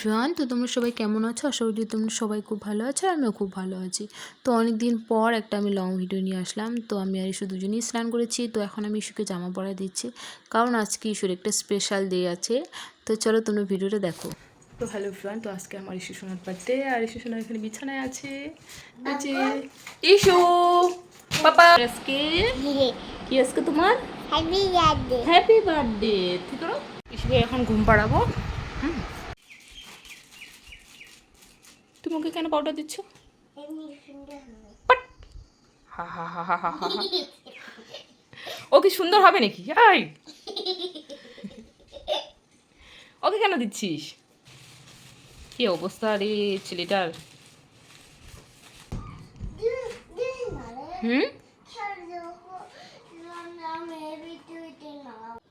Everyone, তো তোমরা সবাই কেমন আছো? আশা করি তোমরা সবাই খুব ভালো আছো, আর আমিও খুব ভালো আছি। তো অনেক দিন পর একটা আমি লং ভিডিও নিয়ে আসলাম। তো আমি আর ইস্যু দুজনেই স্নান করেছি। তো এখন আমি ইস্যুকে জামা পরা দিচ্ছি, কারণ আজকে ইস্যুর একটা স্পেশাল ডে আছে। তো চলো তোমরা ভিডিওটা দেখো। তো হ্যালো এভরিওয়ান, তো আজকে আমার ইস্যু সোনার বার্থডে, আর ইস্যু সোনা এখানে বিছানায় আছে। ইস্যু পাপা আজকে কি আজকে তোমার হ্যাপি বার্থডে। ঠিক করো, ইস্যুকে এখন ঘুম পাড়াবো। তুমি ওকে কেন পাউডার দিচ্ছ? হা হা হা হা হা হা। ও কি সুন্দর হবে নাকি? আই ওকে কেন দিচ্ছিস? কি অবস্থা রে ছেলেটার।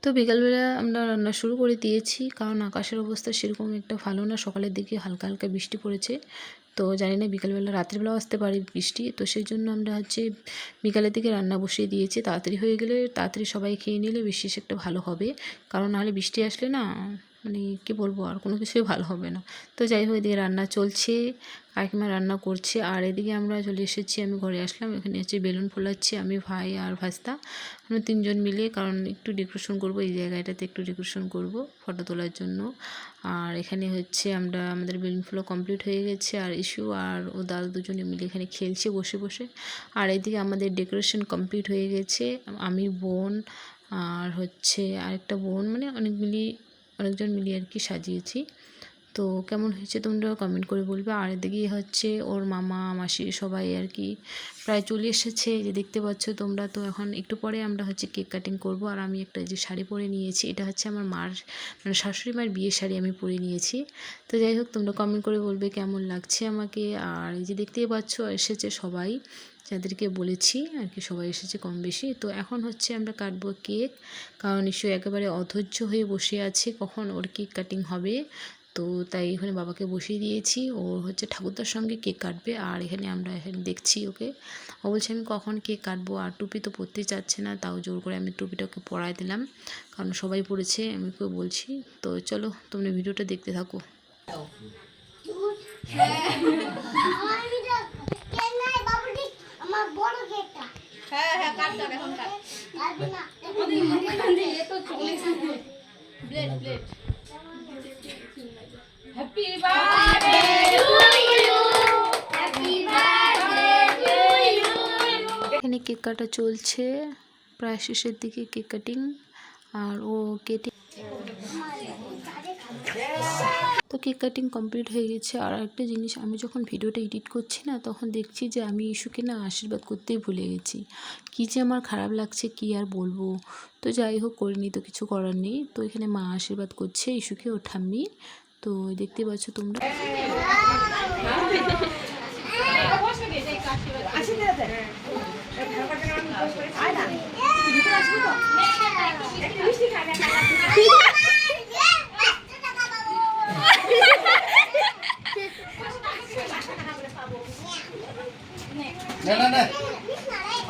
তো বিকালবেলা আমরা রান্না শুরু করে দিয়েছি, কারণ আকাশের অবস্থা সেরকম একটা ভালো না। সকালের দিকে হালকা হালকা বৃষ্টি পড়েছে, তো জানি না বিকালবেলা রাত্রিবেলাও আসতে পারে বৃষ্টি। তো সেই জন্য আমরা বিকালের দিকে রান্না বসিয়ে দিয়েছি। তাড়াতাড়ি হয়ে গেলে, তাড়াতাড়ি সবাই খেয়ে নিলে বিশেষ একটা ভালো হবে, কারণ নাহলে বৃষ্টি আসলে না, মানে কী বলবো, আর কোনো কিছুই ভালো হবে না। তো যাই হোক, এদিকে রান্না চলছে, কাকিমা রান্না করছে, আর এদিকে আমরা চলে এসেছি। আমি ঘরে আসলাম, এখানে বেলুন ফোলাচ্ছি আমি, ভাই আর ভাস্তা, আমরা তিনজন মিলে, কারণ একটু ডেকোরেশন করব এই জায়গাটাতে, একটু ডেকোরেশন করব ফটো তোলার জন্য। আর এখানে আমাদের বেলুন ফোলা কমপ্লিট হয়ে গেছে, আর ইস্যু আর ও দাদা দুজনে মিলে এখানে খেলছে বসে বসে। আর এদিকে আমাদের ডেকোরেশন কমপ্লিট হয়ে গেছে। আমি, বোন, আর আরেকটা বোন, মানে অনেকজন মিলিয়ে আর কি সাজিয়েছি। তো কেমন হয়েছে তোমরা কমেন্ট করে বলবে। আর এদিকে ওর মামা মাসি সবাই আর কি প্রায় চলে এসেছে, যে দেখতে পাচ্ছ তোমরা। তো এখন একটু পরে আমরা কেক কাটিং করব। আর আমি একটা যে শাড়ি পরে নিয়েছি, এটা আমার মার, মানে শাশুড়ি মার বিয়ের শাড়ি আমি পরে নিয়েছি। তো যাই হোক, তোমরা কমেন্ট করে বলবে কেমন লাগছে আমাকে। আর এই যে দেখতেই পাচ্ছ এসেছে সবাই, যাদেরকে বলেছি আর কি, সবাই এসেছে কম বেশি। তো এখন আমরা কাটবো কেক, কারণ ইস্যু একেবারে অধৈর্য হয়ে বসে আছে কখন ওর কেক কাটিং হবে। তো তাই এখানে বাবাকে বসিয়ে দিয়েছি, ও ঠাকুরদার সঙ্গে কেক কাটবে। আর আমরা এখানে দেখছি ওকে, ও বলছে আমি কখন কেক কাটবো। আর টুপি তো পরতে চাচ্ছে না, তাও জোর করে আমি টুপিটাকে পরাই দিলাম, কারণ সবাই পরেছে, আমি কেউ বলছি। তো চলো তোমরা ভিডিওটা দেখতে থাকো। Happy birthday to you, happy birthday to you. এখানে কেক কাটা চলছে, প্রায় শেষের দিকে কেক কাটিং। আর ও তো কেক কাটিং কমপ্লিট হয়ে গেছে। আর একটা জিনিস, আমি যখন ভিডিওটা এডিট করছি না, তখন দেখছি যে আমি ইস্যুকে না আশীর্বাদ করতেই ভুলে গেছি। কী যে আমার খারাপ লাগছে, কি আর বলবো। তো যাই হোক, করিনি তো কিছু করার নেই। তো এখানে মা আশীর্বাদ করছে ইস্যুকে, ও ঠাম্মি। তো দেখতে পাচ্ছ তোমরা।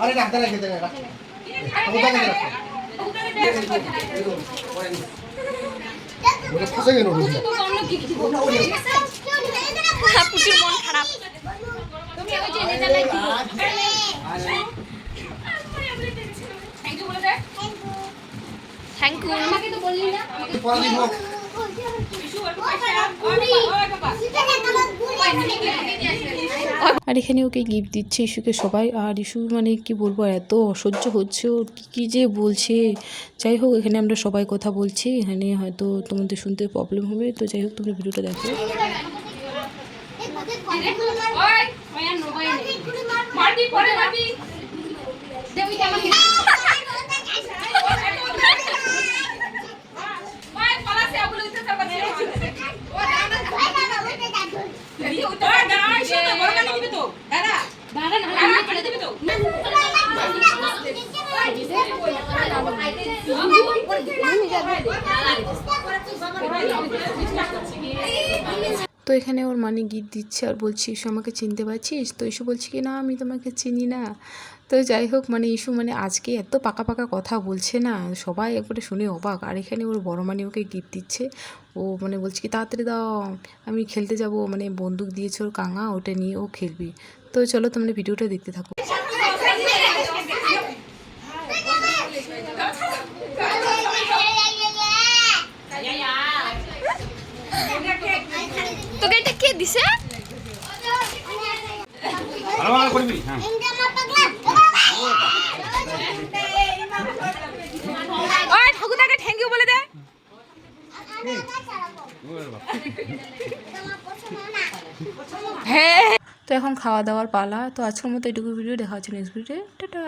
अरे राखता রেখে দে রাখ ফসে গেল পুচুর মন খারাপ। তুমি ওই যে নেতা নাকি থ্যাংক ইউ আমাকে তো বললি না। পড়া দিব আর এখানে ওকে গিফট দিচ্ছে ইস্যুকে সবাই। আর ইস্যু মানে কি বলবো, এত অসহ্য হচ্ছে ওর, কী যে বলছে। যাই হোক, এখানে আমরা সবাই কথা বলছি, এখানে হয়তো তোমাদের শুনতে প্রবলেম হবে। তো যাই হোক, তোমরা ভিডিওটা দেখো। তো এখানে ওর মানে গিফট দিচ্ছে, আর বলছি ইস্যু আমাকে চিনতে পারছিস? তো ইস্যু বলছি কি না, আমি তোমাকে চিনি না। তো তো যাই হোক মানে ইস্যু মানে আজকে এত পাকা পাকা কথা বলছে না, সবাই একবারে শুনে অবাক। আর এখানে ওর বড় মানি ওকে গিফট দিচ্ছে, ও মানে বলছে কি তাড়াতাড়ি দাও আমি খেলতে যাব, মানে বন্দুক দিয়েছে ওর কাঙা, ওটা নিয়ে ও খেলবি। তো চলো তোমরা ভিডিওটা দেখতে থাকো। তোকে এটা কে দিছে? ওই ঠাকুরদাকে থ্যাংক ইউ বলে দে। হ্যাঁ তো এখন খাওয়া দাওয়ার পালা। তো আজকের মতো এটুকু ভিডিও, দেখা হচ্ছে নেক্সট ভিডিও, টাটা।